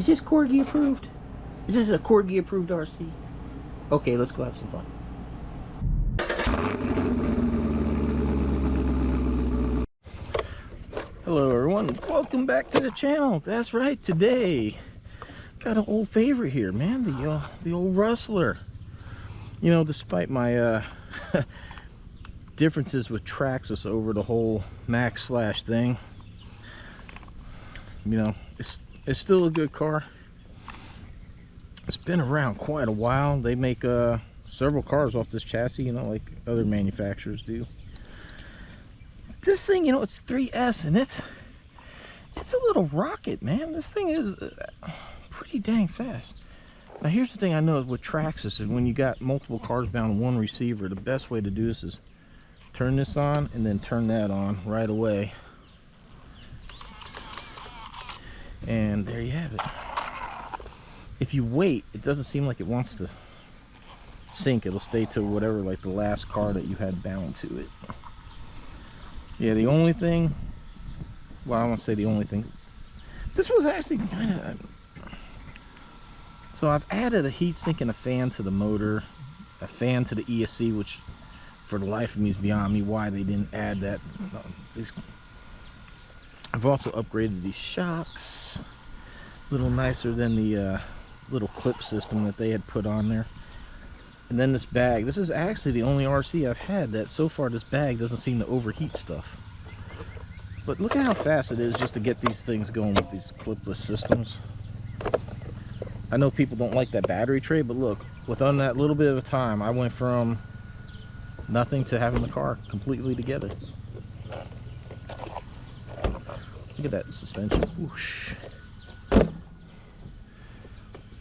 Is this Corgi approved? Is this a Corgi approved RC? Okay, let's go have some fun. Hello everyone, welcome back to the channel. That's right, today got an old favorite here, man, the old Rustler. You know, despite my differences with Traxxas over the whole Max Slash thing, you know, it's still a good car. It's been around quite a while. They make several cars off this chassis, you know, like other manufacturers do. This thing, you know, it's 3S and it's a little rocket, man. This thing is pretty dang fast. Now here's the thing I know with Traxxas is when you got multiple cars bound in one receiver, the best way to do this is turn this on and then turn that on right away. And there you have it. If you wait, it doesn't seem like it wants to sync. It'll stay to whatever, like the last car that you had bound to it. Yeah, the only thing, well, I won't say the only thing, this was actually kind of, so I've added a heatsink and a fan to the motor, a fan to the ESC, which for the life of me is beyond me why they didn't add that. I've also upgraded these shocks, a little nicer than the little clip system that they had put on there. And then this bag, this is actually the only RC I've had that so far this bag doesn't seem to overheat stuff. But look at how fast it is just to get these things going with these clipless systems. I know people don't like that battery tray, but look, within that little bit of time, I went from nothing to having the car completely together. Look at that suspension. Whoosh.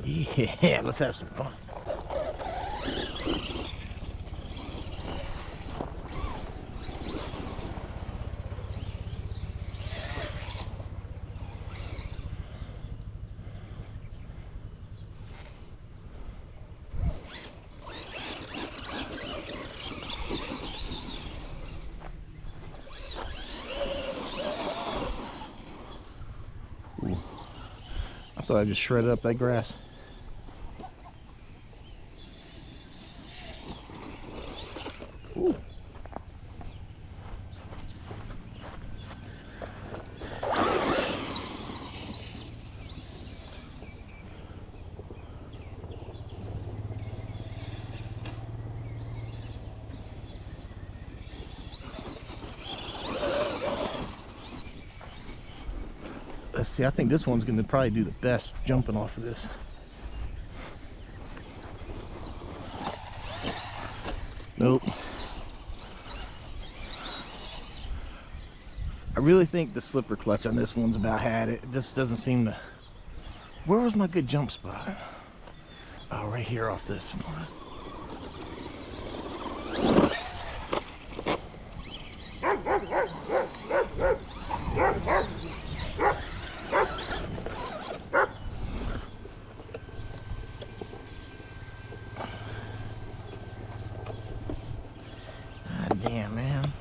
Yeah, let's have some fun. Ooh. I thought I just shredded up that grass. Ooh. Let's see, I think this one's going to probably do the best jumping off of this. Nope. I really think the slipper clutch on this one's about had it. It just doesn't seem to... Where was my good jump spot? Oh, right here off this one. God damn, man.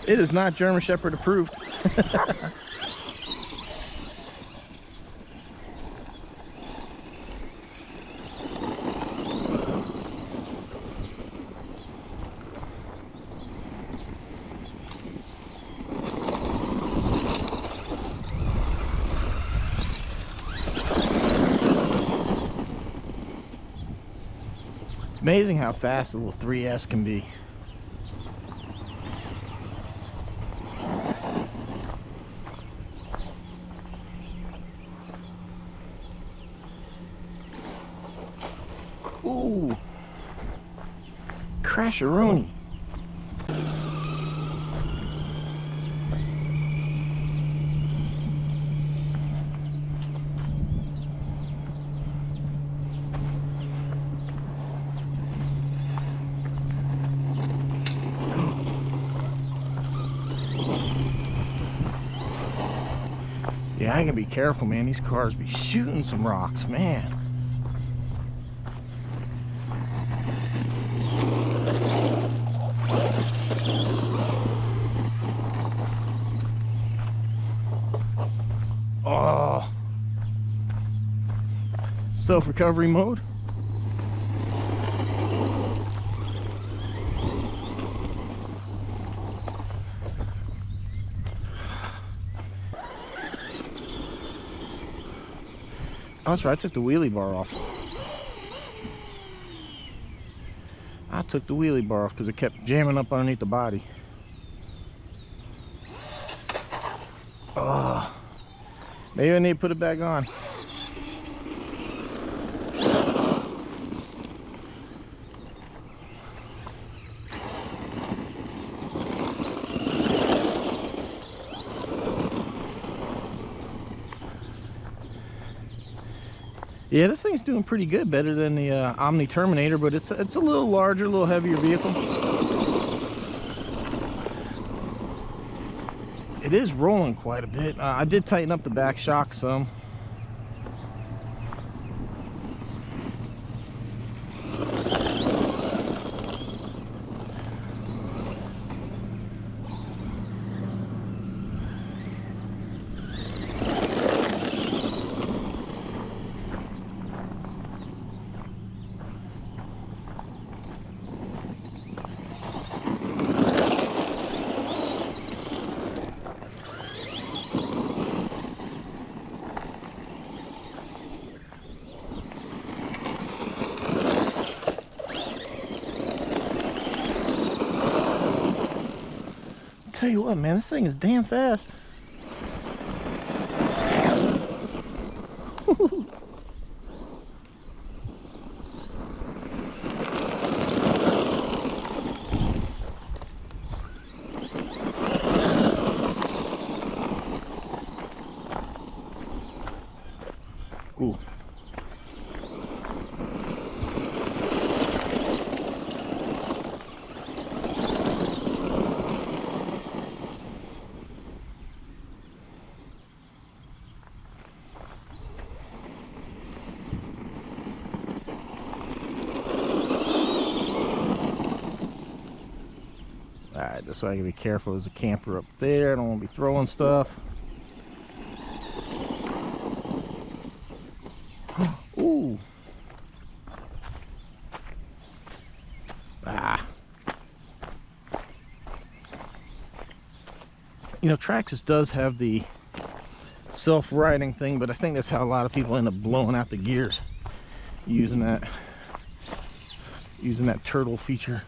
It is not German Shepherd approved. It's amazing how fast a little 3S can be. Ooh, crasheroni. Yeah, I gotta be careful, man. These cars be shooting some rocks, man. Oh, self-recovery mode. Oh, that's right, I took the wheelie bar off. I took the wheelie bar off because it kept jamming up underneath the body. Oh, maybe I need to put it back on. Yeah, this thing's doing pretty good, better than the Omni Terminator, but it's a little larger, a little heavier vehicle. It is rolling quite a bit. I did tighten up the back shock some. Tell you what, man, this thing is damn fast. Ooh. Alright, that's why I gotta be careful. There's a camper up there. I don't want to be throwing stuff. Ooh. Ah. You know, Traxxas does have the self-riding thing, but I think that's how a lot of people end up blowing out the gears, using that turtle feature.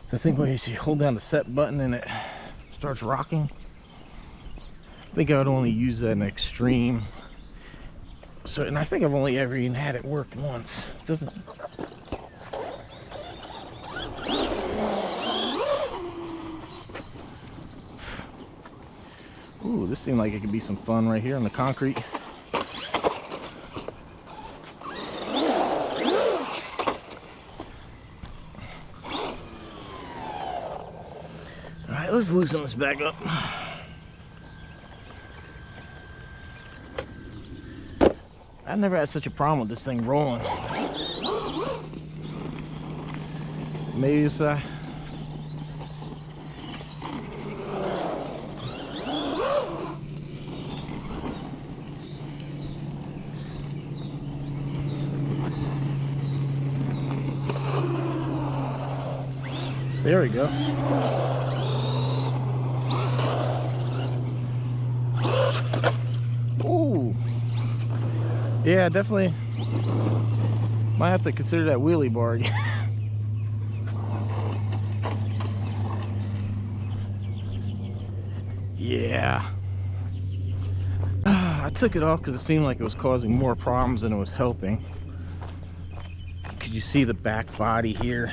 I think when you hold down the set button and it starts rocking, I think I would only use that in extreme. So, and I think I've only ever even had it work once. It doesn't. Ooh, this seemed like it could be some fun right here on the concrete. Alright, let's loosen this back up. I've never had such a problem with this thing rolling. Maybe it's there we go. Ooh. Yeah, definitely might have to consider that wheelie bar again. Yeah. I took it off because it seemed like it was causing more problems than it was helping. Could you see the back body here?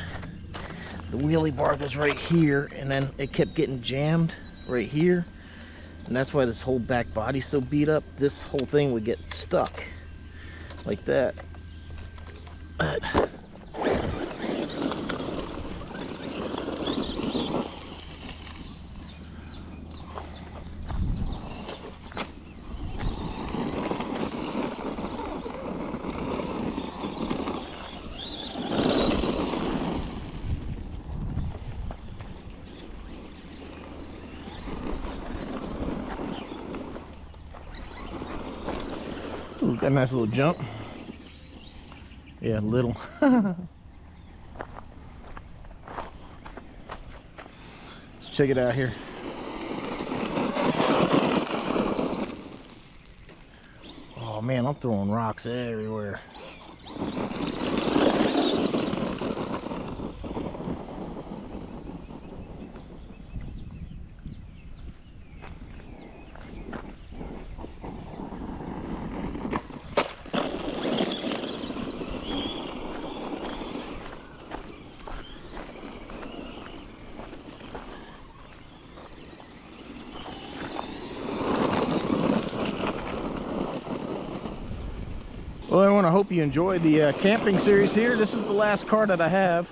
The wheelie bar goes right here, and then it kept getting jammed right here, and that's why this whole back body's so beat up. This whole thing would get stuck like that. But Ooh, got a nice little jump. Yeah, little. Let's check it out here. Oh man, I'm throwing rocks everywhere. Well, everyone, I hope you enjoyed the camping series here. This is the last car that I have.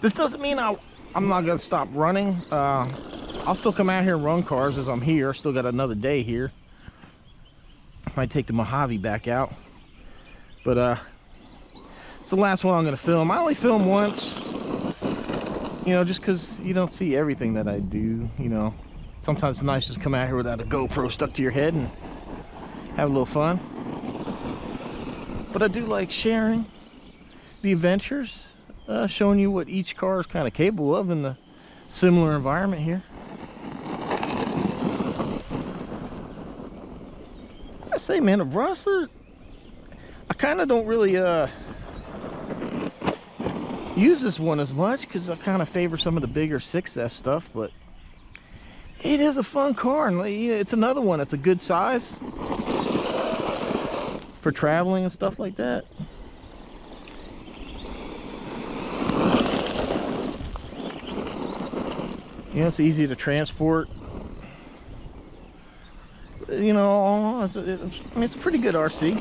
This doesn't mean I'm not going to stop running. I'll still come out here and run cars as I'm here. Still got another day here. Might take the Mojave back out. But it's the last one I'm going to film. I only film once. You know, just because you don't see everything that I do. You know, sometimes it's nice to just come out here without a GoPro stuck to your head and have a little fun. But I do like sharing the adventures, showing you what each car is kind of capable of in the similar environment here. I say, man, the Rustler, I kind of don't really use this one as much because I kind of favor some of the bigger 6S stuff, but it is a fun car, and it's another one that's a good size for traveling and stuff like that. You know, it's easy to transport. You know, I mean, it's a pretty good RC.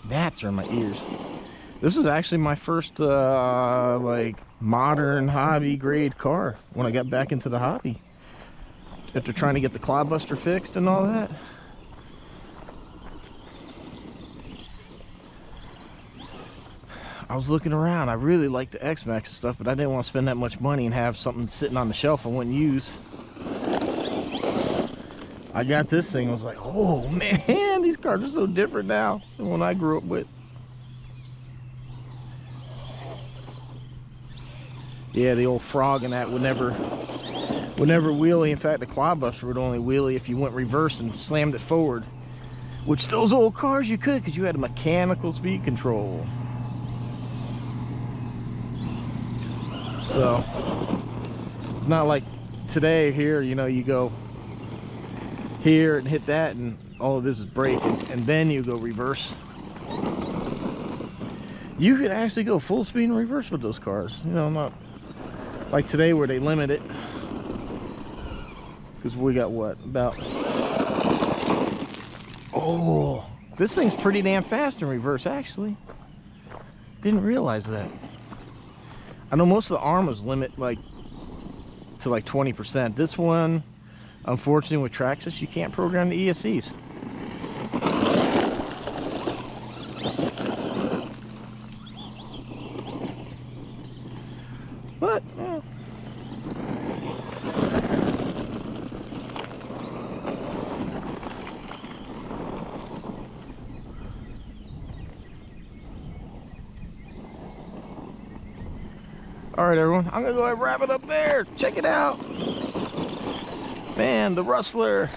Gnats are in my ears. This was actually my first like modern hobby grade car when I got back into the hobby after trying to get the clodbuster fixed and all that. I was looking around. I really liked the X-Max stuff, but I didn't want to spend that much money and have something sitting on the shelf I wouldn't use. I got this thing. I was like, oh man, these cars are so different now than when I grew up with. Yeah, the old frog and that would never wheelie. In fact, the clodbuster would only wheelie if you went reverse and slammed it forward, which those old cars you could because you had a mechanical speed control. So it's not like today here, you know, you go here and hit that and all of this is brake, and then you go reverse. You could actually go full speed and reverse with those cars, you know, not like today where they limit it, because we got what, about, oh, this thing's pretty damn fast in reverse actually. Didn't realize that. I know most of the Armas limit like to like 20%. This one, unfortunately with Traxxas, you can't program the ESCs. But all right, everyone, I'm gonna go ahead and wrap it up there. Check it out, man, the Rustler.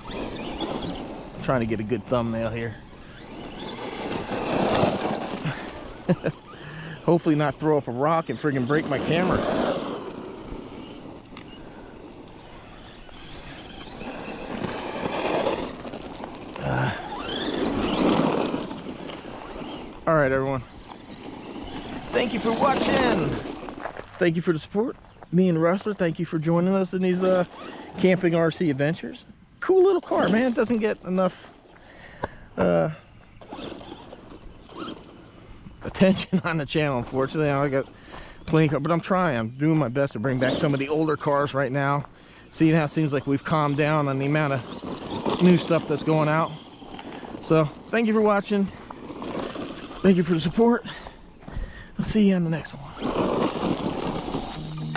I'm trying to get a good thumbnail here. Hopefully not throw up a rock and friggin' break my camera. All right, everyone, thank you for watching. Thank you for the support. Me and Rustler, thank you for joining us in these camping RC adventures. Cool little car, man. It doesn't get enough attention on the channel, unfortunately. I got plenty of, but I'm trying. I'm doing my best to bring back some of the older cars right now. Seeing how it seems like we've calmed down on the amount of new stuff that's going out. So thank you for watching. Thank you for the support. I'll see you on the next one.